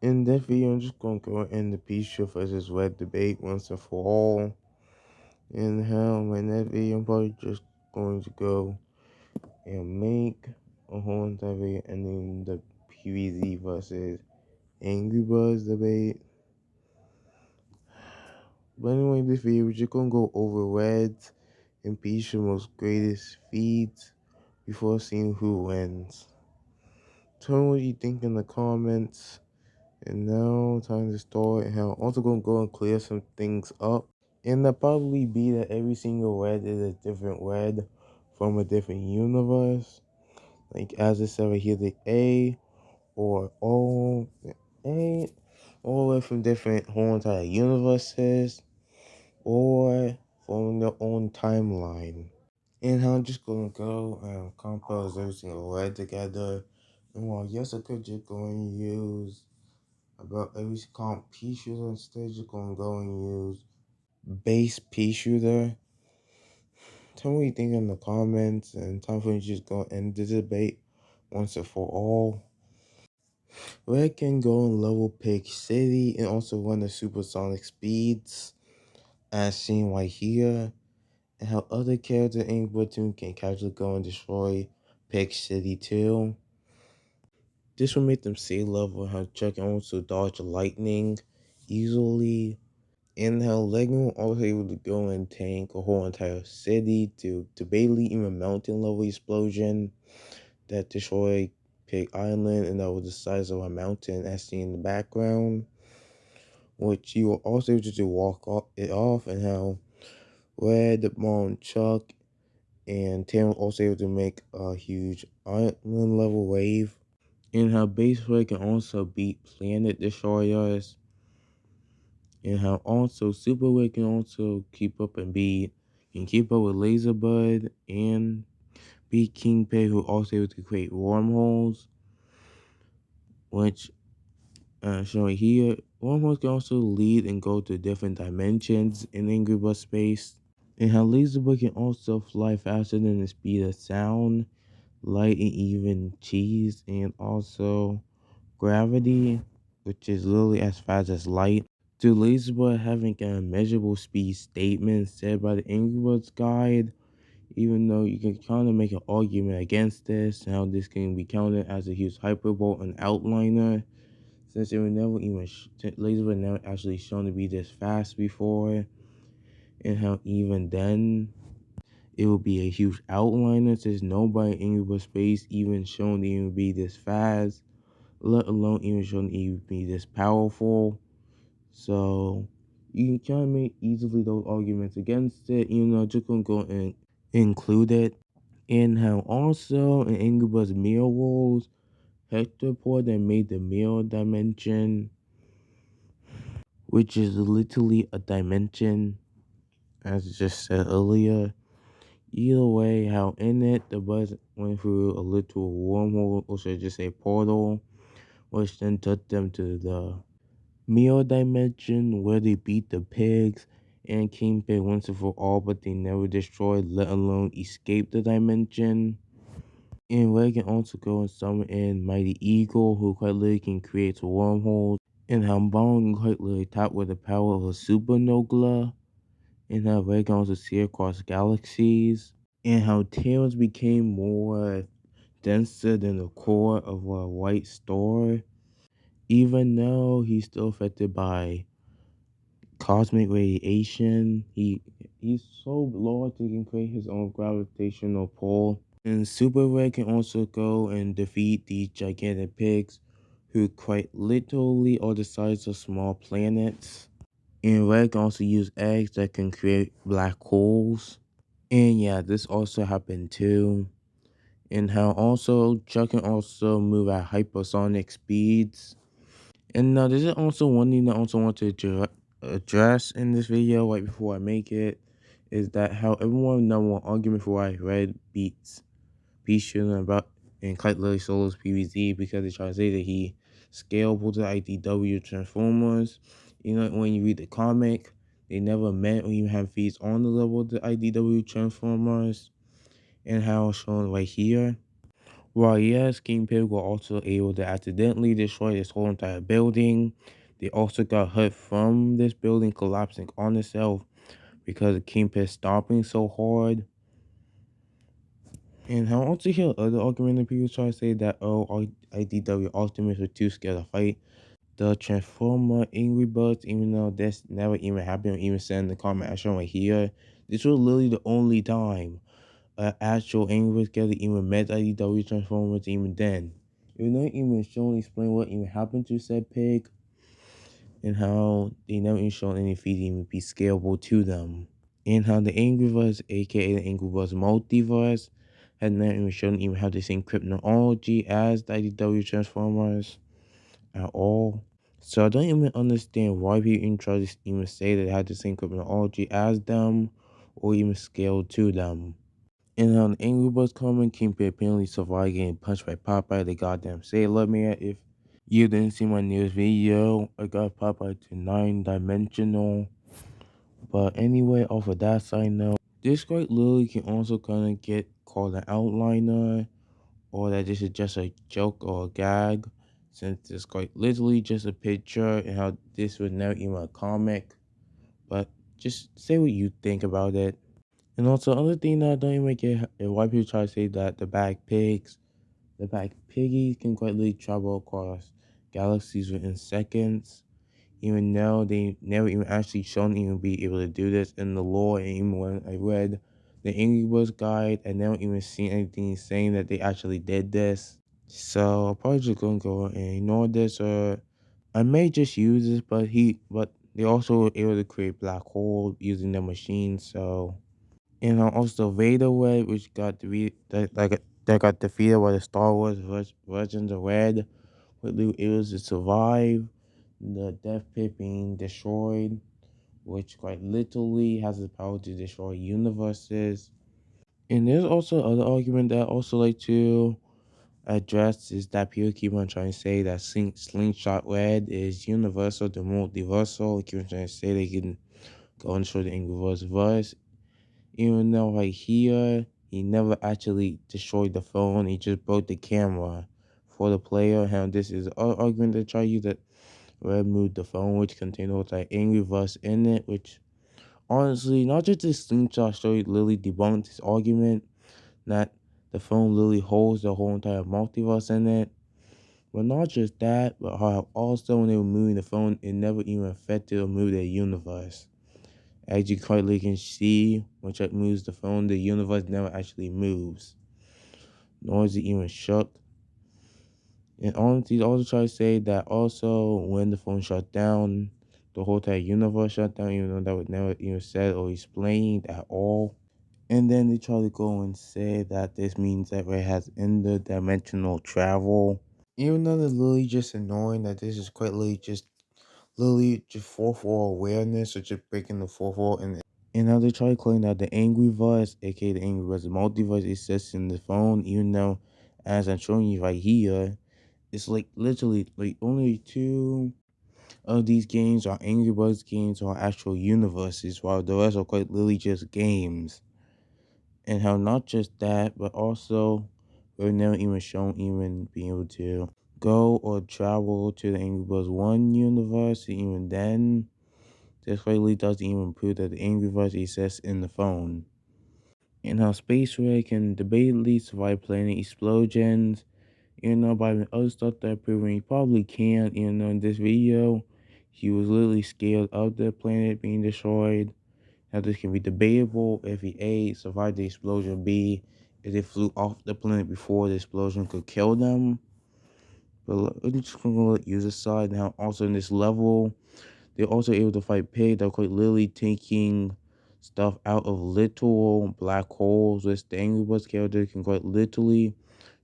In this video, I'm just gonna go in the peashooter versus red debate once and for all. And how in that video, I'm probably just going to go and make a whole entire video ending the PVZ versus Angry Birds debate. But anyway, this video, we're just gonna go over Red's and Peashooter's most greatest feats before seeing who wins. Tell me what you think in the comments. And now, time to start. And I'm also gonna go and clear some things up. And that'll probably be that every single red is a different red from a different universe. Like as I said right here, the A or O, A, all the way from different whole entire universes or from their own timeline. And I'm just gonna go and compose every single red together. And while yes, I could just go and use about every comp pea shooter instead, just gonna go and use base pea shooter. Tell me what you think in the comments, and time for me to just go end the debate once and for all. Red can go and level pick city and also run the supersonic speeds, as seen right here, and how other characters in Splatoon can casually go and destroy pick city too. This will make them sea level and how Chuck can also dodge lightning easily. And how Lego also able to go and tank a whole entire city to barely even mountain level explosion that destroyed Pig Island, and that was the size of a mountain as seen in the background, which you were also able to it off, and how Red, Mom, Chuck, and Tam were also able to make a huge island level wave, and how Base Red can also beat Planet Destroyers, and how also Superway can also keep up with Laserbud and beat King Pay, who also able to create wormholes, which showing here, wormholes can also lead and go to different dimensions in Angry Bird space, and how Laserbud can also fly faster than the speed of sound, light, and even cheese, and also gravity, which is literally as fast as light. To Laserboy having a measurable speed statement said by the Angry Birds guide, even though you can kind of make an argument against this, how this can be counted as a huge hyperbole and outliner, since it was never even Laserboy never actually shown to be this fast before, and how even then it would be a huge outliner since nobody in Angry Birds space even shown to even be this fast, let alone even shown to even be this powerful. So you can kind of make easily those arguments against it, just gonna go and include it. And how also in Angry Birds Mirror Worlds, Hector Port that made the mirror dimension, which is literally a dimension, as I just said earlier. Either way, how in it the bus went through a literal wormhole, or should I just say portal, which then took them to the Mirror Dimension, where they beat the pigs and Kingpin once and for all, but they never destroyed, let alone escape the dimension. And Red can also go and summon in Mighty Eagle, who quite literally can create wormholes, and how Bong quite literally tap with the power of a supernova, and how Red can also see across galaxies, and how Tails became more denser than the core of a white star, even though he's still affected by cosmic radiation. He's so large he can create his own gravitational pull. And Super Red can also go and defeat these gigantic pigs, who quite literally are the size of small planets. And Red can also use eggs that can create black holes. And yeah, this also happened too. And how also Chuck can also move at hypersonic speeds. And now this is also one thing that I also want to address in this video right before I make it, is that how everyone number one argument for why Red beats peashooter about and Kite Lily Solo's PVZ, because they try to say that he scalable to IDW Transformers. When you read the comic, they never meant or even have feats on the level of the IDW Transformers, and how shown right here. While yes, Kingpin were also able to accidentally destroy this whole entire building, they also got hurt from this building collapsing on itself because of Kingpin stomping so hard. And I also hear other argument that people try to say that, oh, IDW Optimus were too scared to fight the Transformer Angry Birds, even though this never even happened, or even said in the comment section right here. This was literally the only time actual Angry Birds together even met IDW Transformers even then. It was not even shown explain what even happened to said pig and how they never even shown any feed even be scalable to them. And how the Angryverse, aka the Angryverse multiverse, had not even shown even have the same cryptology as the IDW Transformers at all. So I don't even understand why people even try to even say that it had the same cryptology as them or even scale to them. And how the Angryverse comment Kingpin apparently survived getting punched by Popeye, the goddamn Sailor Man. If you didn't see my newest video, I got Popeye to 9-dimensional. But anyway, off of that side note, this quite literally can also kind of get called an outliner, or that this is just a joke or a gag, since it's quite literally just a picture and how this was never even a comic. But just say what you think about it. And also, other thing that I don't even get why people try to say that the bag piggies can quite literally travel across galaxies within seconds. Even though they never even actually shown even be able to do this in the lore, and even when I read the Angry Birds guide, I never even seen anything saying that they actually did this. So I'm probably just gonna go and ignore this, or I may just use this. But they also were able to create black hole using the machine. So and also Vader Red, which got that got defeated by the Star Wars versions of Red, with Luke able to survive the death pit being destroyed, which quite literally has the power to destroy universes. And there's also other argument that I also like to address is that people keep on trying to say that Slingshot Red is universal to multiversal. They keep on trying to say they can go and show the Angryverse verse. Even though right here, he never actually destroyed the phone, he just broke the camera for the player. How this is an argument to try to use that removed the phone, which contained all that angry verse in it, which honestly, not just this screenshot story literally debunked his argument that the phone literally holds the whole entire multiverse in it. But not just that, but how also when they were moving the phone, it never even affected or moved their universe. As you clearly can see, when Chuck moves the phone, the universe never actually moves, nor is it even shook. And honestly, also try to say that also when the phone shut down, the whole entire universe shut down, even though that was never even said or explained at all. And then they try to go and say that this means that it has interdimensional travel. Even though it's literally just annoying that this is quite literally just 4-4 awareness or just breaking the 4-4. And now they try to claim that the angry verse, aka the angry verse multiverse, exists in the phone, even though as I'm showing you right here, it's like literally like only two of these games are Angry Birds games or actual universes, while the rest are quite literally just games. And how not just that, but also we're never even shown even being able to go or travel to the Angry Birds 1 universe, and even then, this quite literally doesn't even prove that the Angry Birds exists in the phone. And how Space Ray can debatably survive planet explosions. By the other stuff that proving he probably can't. In this video, he was literally scared of the planet being destroyed. Now this can be debatable if he A, survived the explosion, B, if they flew off the planet before the explosion could kill them. But we're just gonna let user side. Now also in this level, they're also able to fight Pig. They're quite literally taking stuff out of literal black holes, which the Angry Birds character can quite literally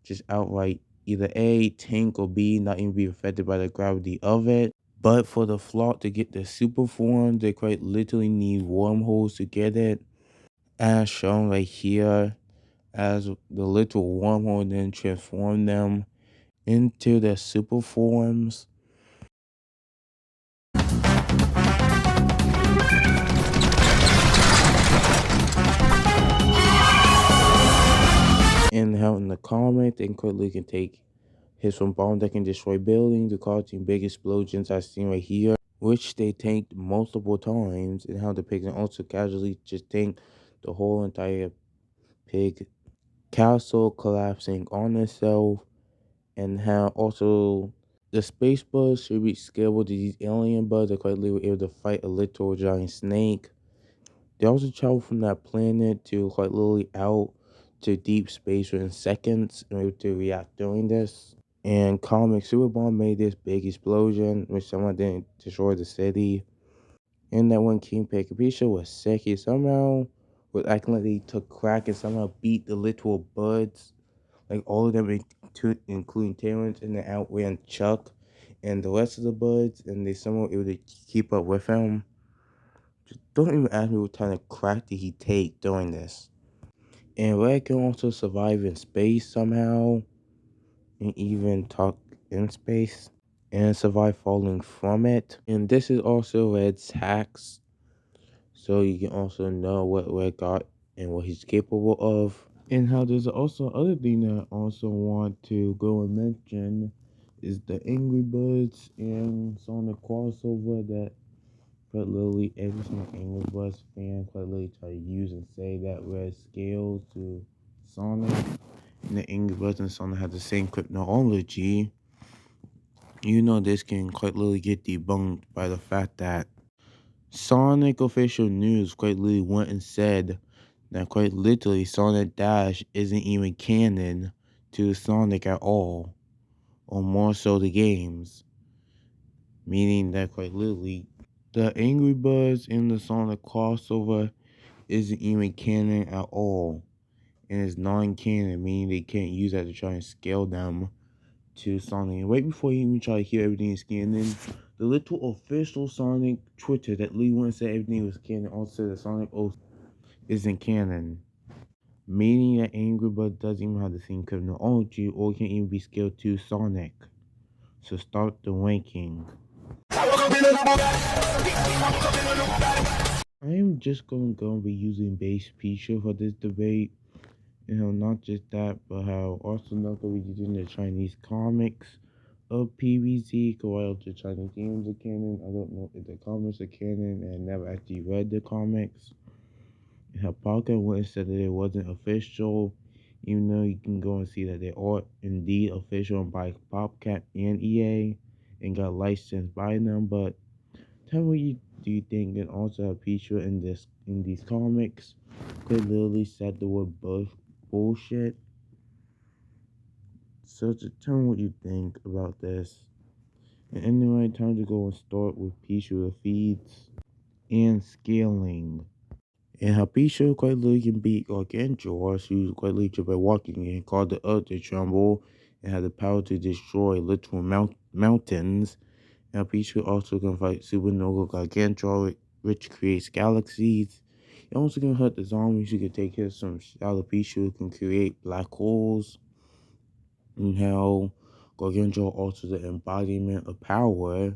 just outright either A, tank, or B, not even be affected by the gravity of it. But for the flock to get the super form, they quite literally need wormholes to get it, as shown right here, as the literal wormhole then transform them into their super forms. And how in the comic, they quickly can take hits from bombs that can destroy buildings, causing big explosions as seen right here, which they tanked multiple times, and how the pigs can also casually just tank the whole entire pig castle collapsing on itself, and how also the space bugs should be scalable to these alien bugs that quite literally were able to fight a literal giant snake. They also travel from that planet to quite literally out to deep space within seconds and were able to react during this. And comic Super Bomb made this big explosion, which someone didn't destroy the city. And that when King Pikachu was sick, he somehow was acting like he took crack and somehow beat the literal buds. Like all of them, including Terrence, and then outran Chuck and the rest of the buds, and they somehow able to keep up with him. Just don't even ask me what kind of crack did he take doing this. And Red can also survive in space somehow, and even talk in space, and survive falling from it. And this is also Red's hacks, so you can also know what Red got and what he's capable of. And how there's also other thing that I also want to go and mention is the Angry Birds and Sonic crossover that quite literally every single Angry Birds fan quite literally try to use and say that Red scales to Sonic, and the Angry Birds and Sonic have the same cryptology. You know this can quite literally get debunked by the fact that Sonic official news quite literally went and said that quite literally Sonic Dash isn't even canon to Sonic at all, or more so the games. Meaning that quite literally the Angry Birds in the Sonic crossover isn't even canon at all. And it's non-canon, meaning they can't use that to try and scale them to Sonic. And right before you even try to hear everything is canon, the little official Sonic Twitter that Lee went and said everything was canon also said that Sonic 0 isn't canon. Meaning that Angry Bird doesn't even have the same technology or can even be scaled to Sonic. So start the ranking. I am just gonna be using base Pisha for this debate. You know, not just that, but how also not that we're using the Chinese comics of PVZ, because while the Chinese games are canon, I don't know if the comics are canon, and I never actually read the comics. And how Pocket went and said that it wasn't official, even though you can go and see that they are indeed official by Popcat and EA and got licensed by them. But tell me what you do you think, and also a feature in these comics could literally said the word bullshit. So tell me what you think about this. And anyway, time to go and start with peashooter feeds and scaling. And how peashooter quite literally can beat gargantuars who's quite literally by walking and called the earth to tremble and have the power to destroy literal mountains. And peashooter also can fight supernova gargantuar, which creates galaxies. It also can hurt the zombies who can take hits from alopecia who can create black holes. And how Gargantua also the embodiment of power,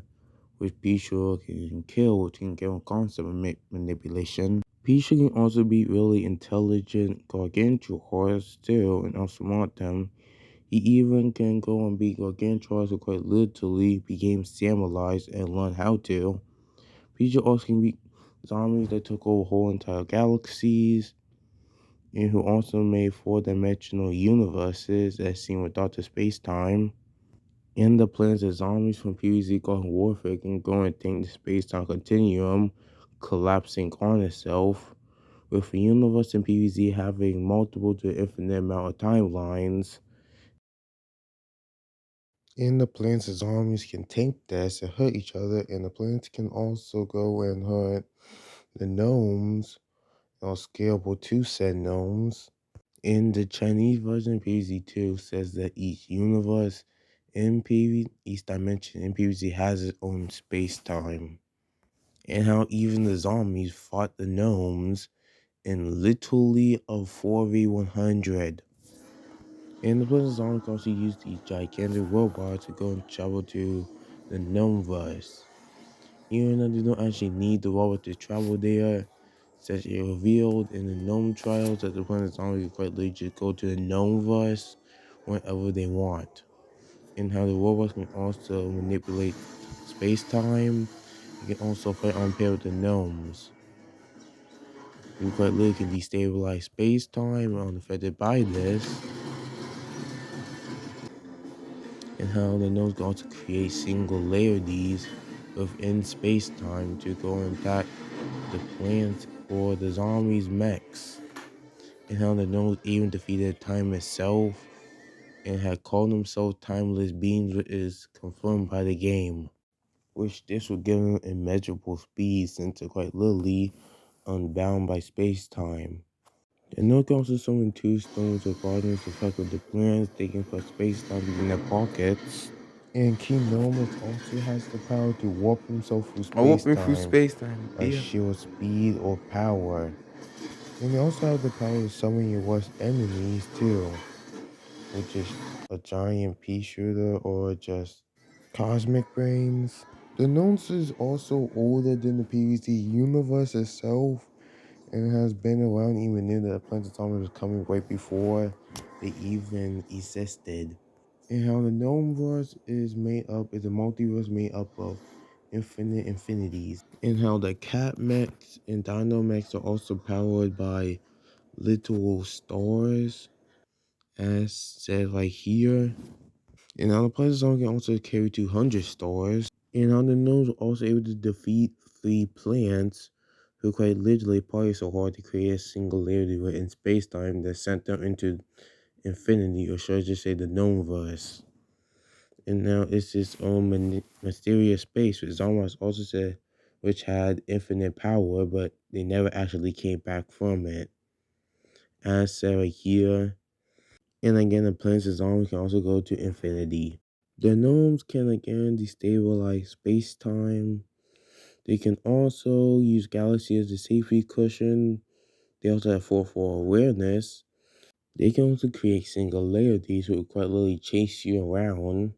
which Pichu can kill, which can give him concept manipulation. Pichu can also be really intelligent Gargantuars too, and outsmart them. He even can go and beat Gargantuars who quite literally became Samurai's and learn how to. Pichu also can beat zombies that took over whole entire galaxies, and who also made four-dimensional universes as seen with Dr. Space-Time. And the plans of zombies from PvZ Garden Warfare can go and think the space-time continuum collapsing on itself, with the universe in PvZ having multiple to infinite amount of timelines. And the plants of zombies can tank this and hurt each other, and the plants can also go and hurt the gnomes or scalable to said gnomes. In the Chinese version of PvZ2 says that each universe in each dimension in PvZ has its own space-time. And how even the zombies fought the gnomes in literally a 4v100. And the Blizzard Zombies can also use these gigantic robots to go and travel to the Gnomeverse. Even though they don't actually need the robot to travel there, Says it revealed in the gnome trials that the planet's army could quite literally just go to the gnomeverse whenever they want. And how the robots can also manipulate space time. They can also fight on pair with the gnomes. We quite literally can destabilize space time unaffected by this. And how the gnomes can also create singularities within space time to go and attack the planets or the zombies' mechs. And how the gnomes even defeated time itself and had called themselves timeless beings, which is confirmed by the game. Which this would give them immeasurable speed since they're quite literally unbound by space-time. The gnomes can also summon two stones of guardians to fuck with the planets. They can put space-time in their pockets. And King Nomus also has the power to warp himself through I walk me through space-time space time. by Yeah. sheer speed or power. And they also have the power to summon your worst enemies too, which is a giant peashooter or just cosmic brains. The Nonce is also older than the PvZ universe itself and has been around even near the planetarium was coming right before they even existed. And how the Gnomeverse is made up is a multiverse made up of infinite infinities. And how the cat mechs and dino mechs are also powered by literal stars, as said right here. And how the Plasma can also carry 200 stars. And how the gnomes are also able to defeat 3 plants who quite literally party so hard to create a singularity within space-time that sent them into infinity, or should I just say the gnomeverse. And now it's its own mysterious space, which Zombies also said, which had infinite power, but they never actually came back from it. As said right here, and again, the planets of Zombies can also go to infinity. The gnomes can again destabilize space-time. They can also use galaxy as a safety cushion. They also have 4-4 awareness. They can also create singularities which will quite literally chase you around.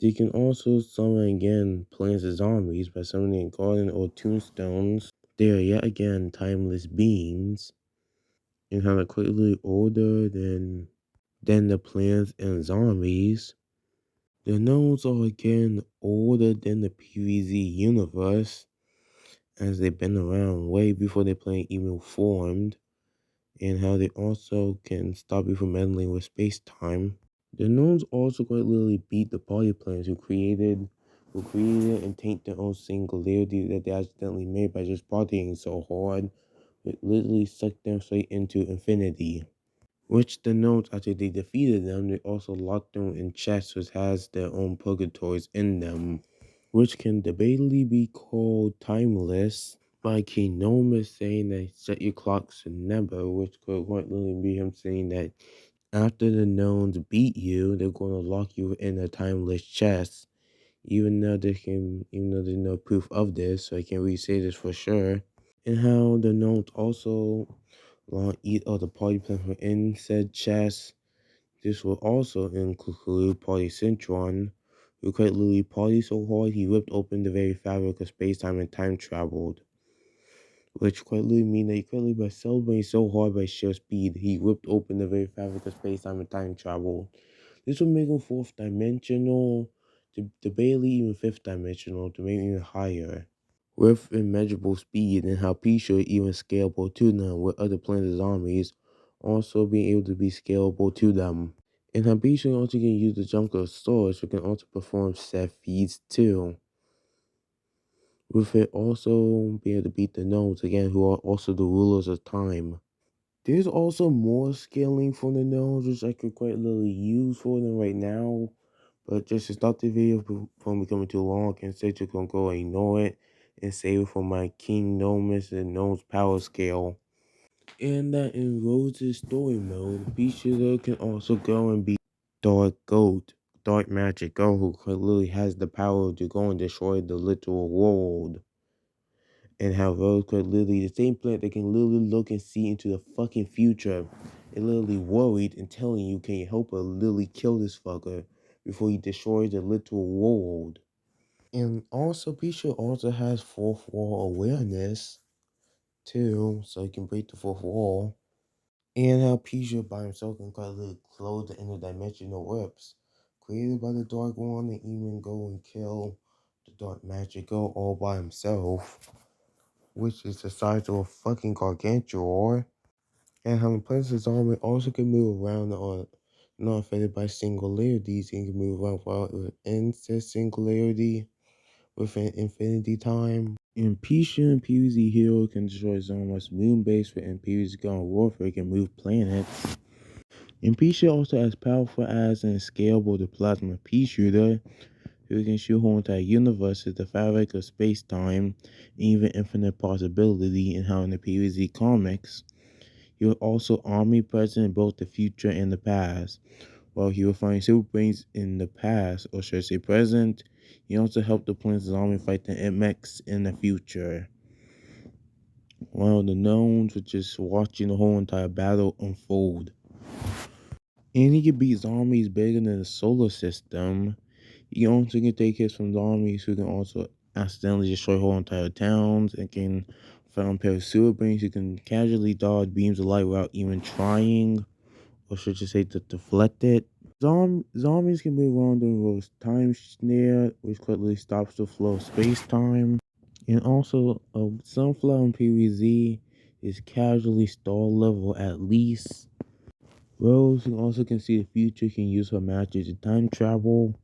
They can also summon again planets of zombies by summoning a garden or tombstones. They are yet again timeless beings and have a quite literally older than the plants and zombies. The gnomes are again older than the PvZ universe, as they've been around way before the planet even formed, and how they also can stop you from meddling with space-time. The gnomes also quite literally beat the party planets who created and taint their own singularity that they accidentally made by just partying so hard. It literally sucked them straight into infinity. Which the gnomes, after they defeated them, they also locked them in chests which has their own purgatories in them, which can debatably be called timeless. By King Nomus saying that set your clocks to never, which could quite literally be him saying that after the gnomes beat you, they're going to lock you in a timeless chest. Even though there's no proof of this, so I can't really say this for sure. And how the gnomes also eat all the party plants within said chest. This will also include Party Centron, who quite literally partied so hard he ripped open the very fabric of space-time and time traveled. Which quite literally mean that he quite literally by celebrating so hard by sheer speed, he ripped open the very fabric of space-time and time travel. This would make him fourth dimensional, to barely even fifth dimensional, to maybe even higher. With immeasurable speed and how peashooter even scalable to them with other planets' armies also being able to be scalable to them. And how peashooter also can use the jump of swords, which can also perform set feats too. With it also being able to beat the gnomes again, who are also the rulers of time. There's also more scaling from the gnomes, which I could quite literally use for them right now. But just to stop the video from becoming too long, instead you're gonna go ignore it and save it for my King Gnomus and Gnomes power scale. And that in Rose's story mode, Peashooter can also go and be Dark Goat, Dark Magic Girl, who quite literally has the power to go and destroy the literal world. And how Rose could literally, the same plant that can literally look and see into the fucking future, and literally worried and telling you, can you help her literally kill this fucker before he destroys the literal world? And also, Pisha also has fourth wall awareness too, so he can break the fourth wall. And how Pisha by himself can quietly close the interdimensional whips created by the Dark One and even go and kill the Dark Magical all by himself, which is the size of a fucking gargantuar. And how the Princess Army also can move around on not affected by singularities and can move around within said singularity within infinity time. And Pisha and PvZ Hero can destroy Zombie's moon base within PvZ Gone Warfare can move planets. And Pisha also has powerful as and scalable the plasma peashooter who can shoot whole entire universes, the fabric of space-time, and even infinite possibility in how in the PvZ comics. He was also omnipresent in both the future and the past. While he will find super brains in the past, or should I say present, he also helped the planet's army fight the MX in the future. One of the knowns was just watching the whole entire battle unfold. And he can beat zombies bigger than the solar system. He also can take hits from zombies who can also accidentally destroy whole entire towns and can fight on pair of sewer brains who can casually dodge beams of light without even trying, or should you say to deflect it. Zombies can move around during Rose time snare, which quickly stops the flow of space-time. And also, a sunflower in PvZ is casually stall level at least. Rose, who also can see the future, can use her magic to time travel.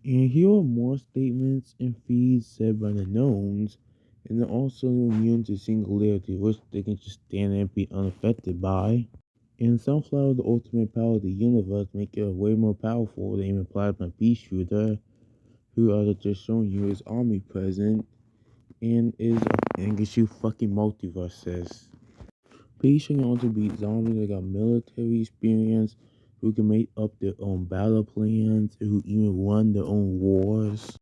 And here are more statements and feeds said by the gnomes, and they're also immune to singularity, which they can just stand and be unaffected by. And Sunflower, the ultimate power of the universe, make it way more powerful than even Plasma Peashooter, who, as I just shown you, is omnipresent and can shoot fucking multiverses. Peace can also beat zombies that got military experience, who can make up their own battle plans, who even run their own wars,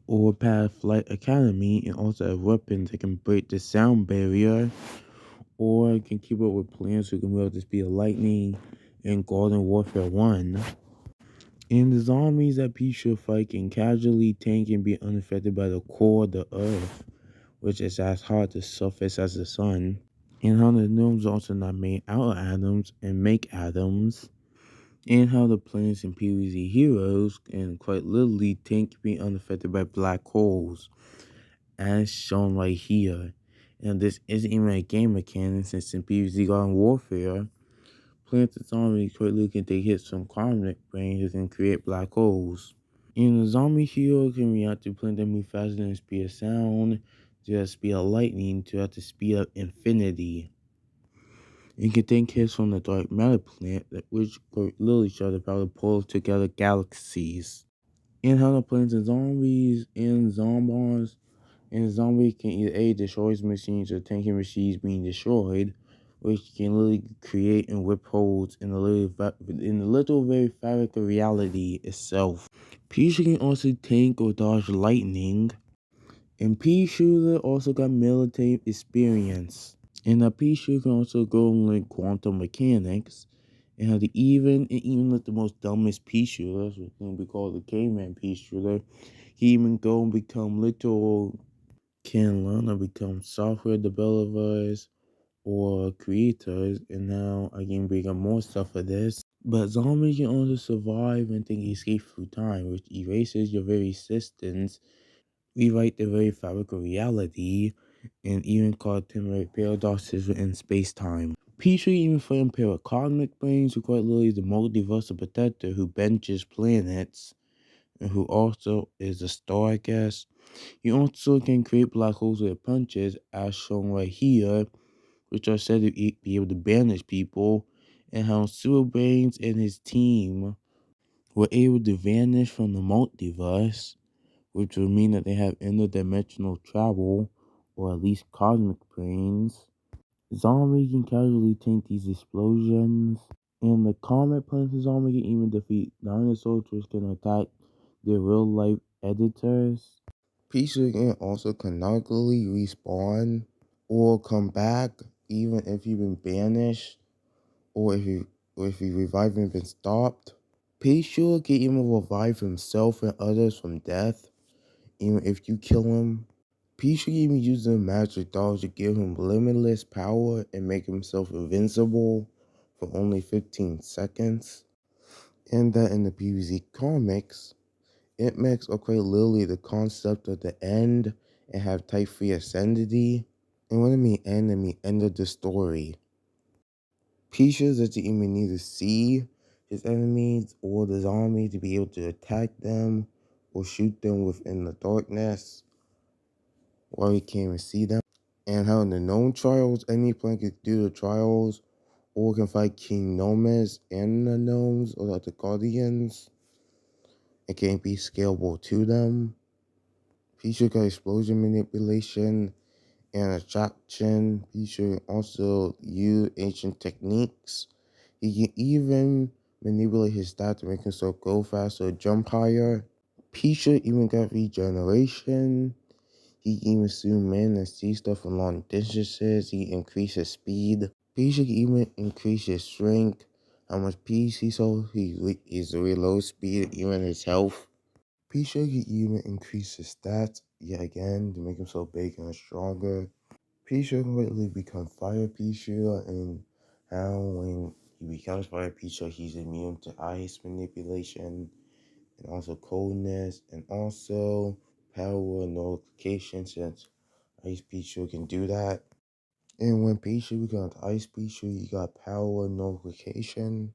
or pass Flight Academy, and also have weapons that can break the sound barrier, or can keep up with plans who can move at the speed of lightning in Garden Warfare 1. And the zombies that Peace fight can casually tank and be unaffected by the core of the earth, which is as hard to surface as the sun. And how the gnomes also not made out of atoms and make atoms. And how the planets and PvZ heroes can quite literally tank being unaffected by black holes, as shown right here. And this isn't even a game mechanic since in PvZ Garden Warfare, planets and zombies quite literally can take hits from cosmic brains and create black holes. And the zombie hero can react to planets that move faster than the speed of sound, to the speed of lightning, to the speed of infinity. It can take hits from the dark matter planet, which could literally show the power to pull together galaxies. And how the planets and zombies and zombies and zombies can either A destroy machines or tanking machines being destroyed, which can literally create and rip holes in the literal very fabric of reality itself. Peach can also tank or dodge lightning, and Peashooter also got military experience. And a Peashooter can also go in like quantum mechanics, and how the even like the most dumbest Peashooters, which can be called the caveman Peashooter, he even go and become literal, can learn to become software developers or creators, and now I can bring up more stuff for this. But zombies can only survive and think escape through time, which erases your very existence, rewrite the very fabric of reality, and even cause temporary paradoxes within space-time. Petrie even found a pair of cosmic brains who quite literally is the multiversal protector who benches planets, and who also is a star, I guess. He also can create black holes with punches, as shown right here, which are said to be able to banish people, and how Sewer Brains and his team were able to vanish from the multiverse, which would mean that they have interdimensional travel, or at least cosmic brains. Zombie can casually tank these explosions, and the comet planet's zombie can even defeat dinosaurs which can attack their real-life editors. Pieces can also canonically respawn or come back even if you've been banished, or if you revive and been stopped. Peace can even revive himself and others from death, even if you kill him. Peach should even use the magic dolls to give him limitless power and make himself invincible for only 15 seconds. And that in the PvZ comics, it makes quite literally the concept of the end and have type 3 ascendity. And when I mean end of the story. Peaches doesn't even need to see his enemies or the zombie to be able to attack them or shoot them within the darkness while he can't even see them. And how in the known trials, any player can do the trials or can fight King Gnomes and the gnomes or the guardians. It can't be scalable to them. Peach got explosion manipulation and attraction. Peach also use ancient techniques. He can even manipulate his stats to make himself go faster or jump higher. Peach even got regeneration. He can even zoom in and see stuff from long distances. He increases speed. Peach can even increase his strength. How much peace he saw, he is reload speed, even his health. Peach can even increase his stats yet again to make himself bigger and stronger. Peach can quickly become Fire Peashooter, and how when he becomes Fire Peashooter, he's immune to ice manipulation and also coldness and also power nullification since Ice Peachooter can do that. And when Peachooter becomes Ice Peachooter, you got power nullification.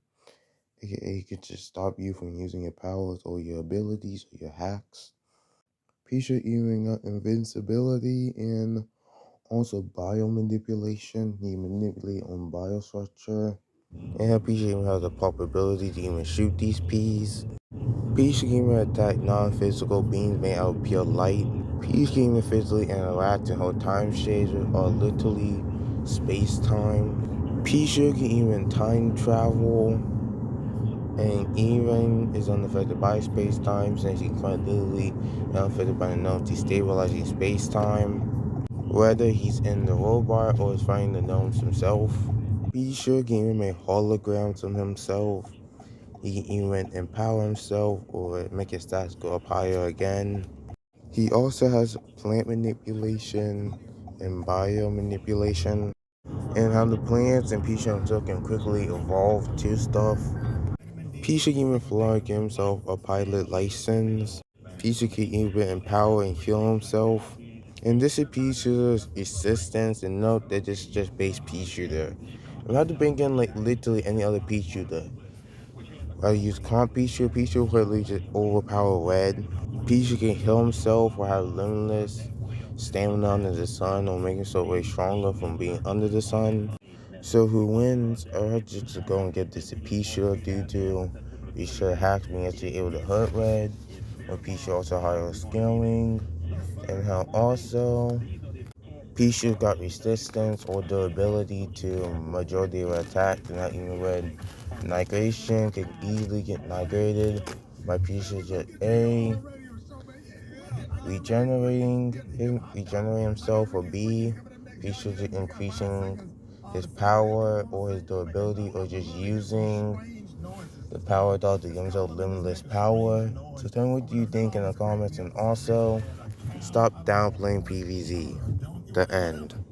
It can just stop you from using your powers or your abilities or your hacks. Peachooter even got invincibility and also biomanipulation. He manipulate on biostructure. And Peach even has the probability to even shoot these peas. Peach can even attack non-physical beings made out of pure light. Peach can even physically interact and hold time shades or literally space-time. Peach can even time travel and even is unaffected by space-time since he can quite literally unaffected by the known destabilizing space-time. Whether he's in the robot or is fighting the gnomes himself. Peach can even make holograms of himself. He can even empower himself or make his stats go up higher again. He also has plant manipulation and bio manipulation, and how the plants and Peach himself can quickly evolve to stuff. Peach can even fly get himself a pilot license. Peach can even empower and heal himself. And this is Peashooter's assistance, and note that this is just base Peashooter. We have to bring in like literally any other Peashooter. Rather use comp Peashooter quickly just overpower red. Peachooter can heal himself or have limitless stamina under the sun or make himself way stronger from being under the sun. So who wins? I had just to go and get this Peashooter due to Peashooter hacks being actually able to hurt red. Or Peashooter also higher scaling. And how also Peashooter got resistance or durability to majority of attacks, and not even when nigration can easily get nigrated by Peashooter Jet A. Regenerating himself, or B. Peashooter increasing his power or his durability, or just using the power dot to give himself limitless power. So tell me what you think in the comments, and also stop downplaying PvZ. The end.